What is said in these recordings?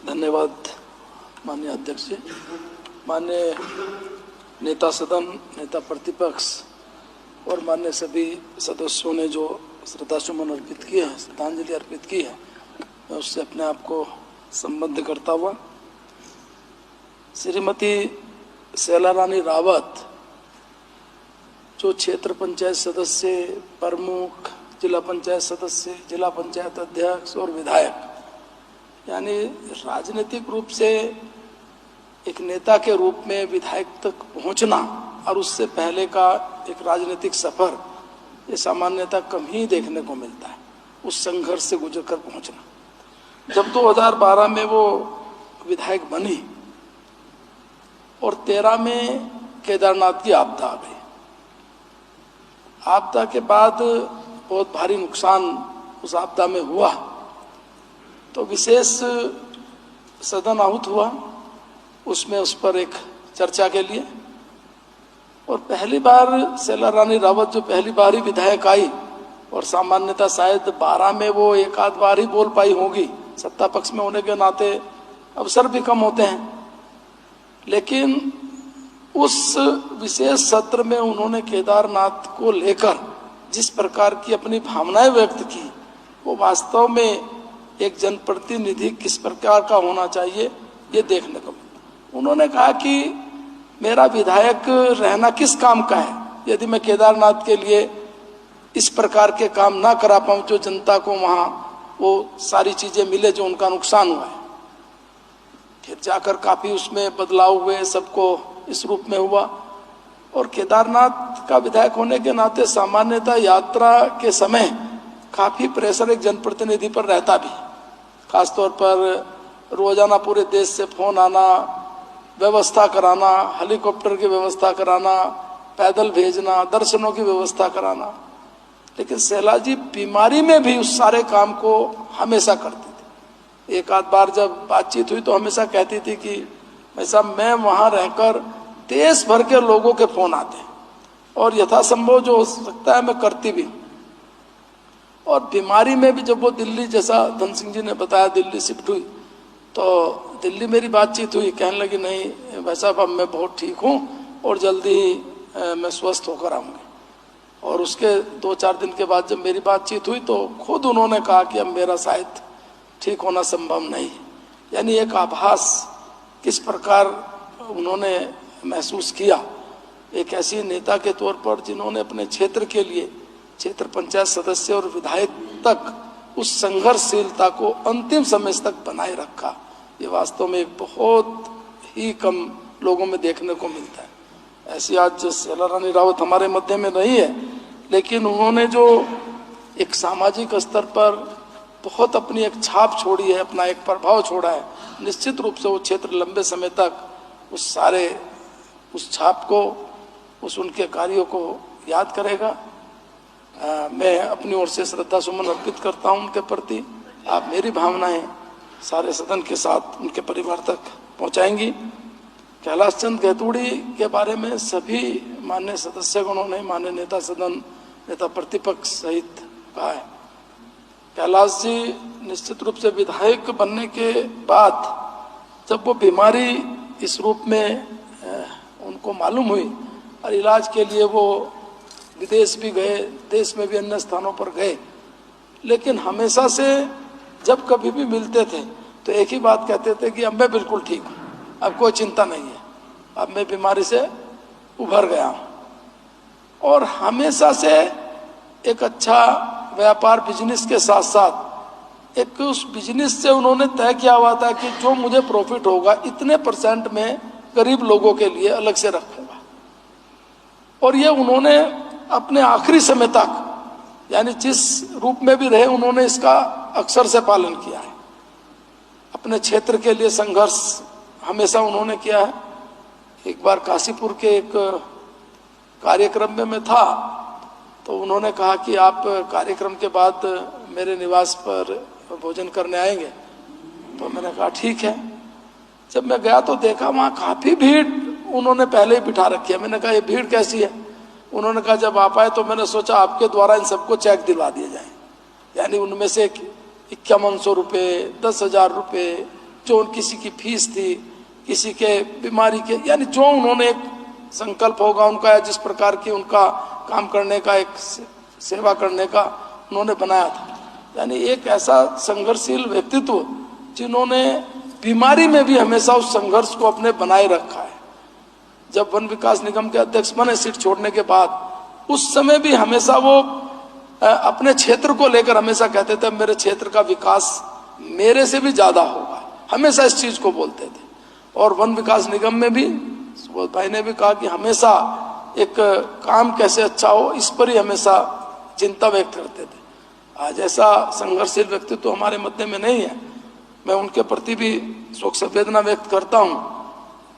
धन्यवाद माननीय अध्यक्ष जी। माननीय नेता सदन, नेता प्रतिपक्ष और माननीय सभी सदस्यों ने जो श्रद्धासुमन अर्पित किए हैं, श्रद्धांजलि अर्पित की है, मैं उससे अपने आप को संबद्ध करता हुआ श्रीमती शैला रानी रावत जो क्षेत्र पंचायत सदस्य, प्रमुख, जिला पंचायत सदस्य, जिला पंचायत अध्यक्ष और विधायक, यानी राजनीतिक रूप से एक नेता के रूप में विधायक तक पहुंचना और उससे पहले का एक राजनीतिक सफर, ये सामान्यतः कम ही देखने को मिलता है। उस संघर्ष से गुजरकर पहुंचना। जब 2012 में वो विधायक बनी और 13 में केदारनाथ की आपदा आ गई। आपदा के बाद बहुत भारी नुकसान उस आपदा में हुआ, तो विशेष सदन आहूत हुआ उसमें उस पर एक चर्चा के लिए। और पहली बार शैला रानी रावत जो पहली बार ही विधायक आई, और सामान्यतः शायद 12 में वो एक आध बार ही बोल पाई होगी, सत्ता पक्ष में होने के नाते अवसर भी कम होते हैं, लेकिन उस विशेष सत्र में उन्होंने केदारनाथ को लेकर जिस प्रकार की अपनी भावनाएं व्यक्त की, वो वास्तव में एक जनप्रतिनिधि किस प्रकार का होना चाहिए ये देखने को मिला। उन्होंने कहा कि मेरा विधायक रहना किस काम का है यदि मैं केदारनाथ के लिए इस प्रकार के काम ना करा पाऊं जो जनता को वहां वो सारी चीजें मिले जो उनका नुकसान हुआ है। फिर जाकर काफी उसमें बदलाव हुए, सबको इस रूप में हुआ। और केदारनाथ का विधायक होने के नाते सामान्यतः यात्रा के समय काफी प्रेशर एक जनप्रतिनिधि पर रहता भी, खासतौर पर रोजाना पूरे देश से फोन आना, व्यवस्था कराना, हेलीकॉप्टर की व्यवस्था कराना, पैदल भेजना, दर्शनों की व्यवस्था कराना। लेकिन शैला जी बीमारी में भी उस सारे काम को हमेशा करती थी। एक आध बार जब बातचीत हुई तो हमेशा कहती थी कि भाई साहब मैं वहां रहकर देश भर के लोगों के फोन आते हैं और यथासंभव जो हो सकता है मैं करती भी। और बीमारी में भी जब वो दिल्ली, जैसा धन सिंह जी ने बताया, दिल्ली शिफ्ट हुई तो दिल्ली मेरी बातचीत हुई, कहने लगी नहीं भाई साहब अब मैं बहुत ठीक हूँ और जल्दी ही मैं स्वस्थ होकर आऊँगी। और उसके 2-4 दिन के बाद जब मेरी बातचीत हुई तो खुद उन्होंने कहा कि अब मेरा शायद ठीक होना संभव नहीं। यानी एक आभास किस प्रकार उन्होंने महसूस किया एक ऐसी नेता के तौर पर जिन्होंने अपने क्षेत्र के लिए क्षेत्र पंचायत सदस्य और विधायक तक उस संघर्षशीलता को अंतिम समय तक बनाए रखा। ये वास्तव में एक बहुत ही कम लोगों में देखने को मिलता है। ऐसी आज शैला रानी रावत हमारे मध्य में नहीं है, लेकिन उन्होंने जो एक सामाजिक स्तर पर बहुत अपनी एक छाप छोड़ी है, अपना एक प्रभाव छोड़ा है, निश्चित रूप से वो क्षेत्र लंबे समय तक उस छाप को, उस उनके कार्यों को याद करेगा। मैं अपनी ओर से श्रद्धा सुमन अर्पित करता हूं उनके प्रति। आप मेरी भावनाएं सारे सदन के साथ उनके परिवार तक पहुंचाएंगी। कैलाश चंद गैतूड़ी के बारे में सभी माननीय सदस्यगणों ने, माननीय नेता सदन, नेता प्रतिपक्ष सहित कहा है। कैलाश जी निश्चित रूप से विधायक बनने के बाद जब वो बीमारी इस रूप में उनको मालूम हुई और इलाज के लिए वो विदेश भी गए, देश में भी अन्य स्थानों पर गए, लेकिन हमेशा से जब कभी भी मिलते थे तो एक ही बात कहते थे कि अब मैं बिल्कुल ठीक हूँ, अब कोई चिंता नहीं है, अब मैं बीमारी से उभर गया हूँ। और हमेशा से एक अच्छा व्यापार बिजनेस के साथ साथ एक उस बिजनेस से उन्होंने तय किया हुआ था कि जो मुझे प्रॉफिट होगा इतने % में गरीब लोगों के लिए अलग से रखूंगा। और ये उन्होंने अपने आखिरी समय तक, यानी जिस रूप में भी रहे, उन्होंने इसका अक्षर से पालन किया है। अपने क्षेत्र के लिए संघर्ष हमेशा उन्होंने किया है। एक बार काशीपुर के एक कार्यक्रम में मैं था तो उन्होंने कहा कि आप कार्यक्रम के बाद मेरे निवास पर भोजन करने आएंगे, तो मैंने कहा ठीक है। जब मैं गया तो देखा वहाँ काफी भीड़ उन्होंने पहले ही बिठा रखी है। मैंने कहा ये भीड़ कैसी है? उन्होंने कहा जब आप आए तो मैंने सोचा आपके द्वारा इन सबको चेक दिलवा दिए जाए। यानी उनमें से 5100 रुपये, 10,000 रुपये जो किसी की फीस थी, किसी के बीमारी के, यानी जो उन्होंने एक संकल्प होगा उनका, या जिस प्रकार की उनका काम करने का, एक सेवा करने का उन्होंने बनाया था। यानी एक ऐसा संघर्षशील व्यक्तित्व जिन्होंने बीमारी में भी हमेशा उस संघर्ष को अपने बनाए रखा है। जब वन विकास निगम के अध्यक्ष बने सीट छोड़ने के बाद, उस समय भी हमेशा वो अपने क्षेत्र को लेकर हमेशा कहते थे मेरे क्षेत्र का विकास मेरे से भी ज्यादा होगा, हमेशा इस चीज को बोलते थे। और वन विकास निगम में भी सुबोध भाई ने भी कहा कि हमेशा एक काम कैसे अच्छा हो, इस पर ही हमेशा चिंता व्यक्त करते थे। आज ऐसा संघर्षशील व्यक्तित्व तो हमारे मध्य में नहीं है। मैं उनके प्रति भी शोक संवेदना व्यक्त करता हूं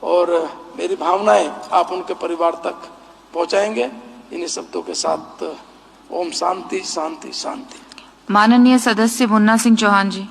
और मेरी भावनाएं आप उनके परिवार तक पहुंचाएंगे। इन्हीं शब्दों के साथ ओम शांति शांति शांति। माननीय सदस्य मुन्ना सिंह चौहान जी।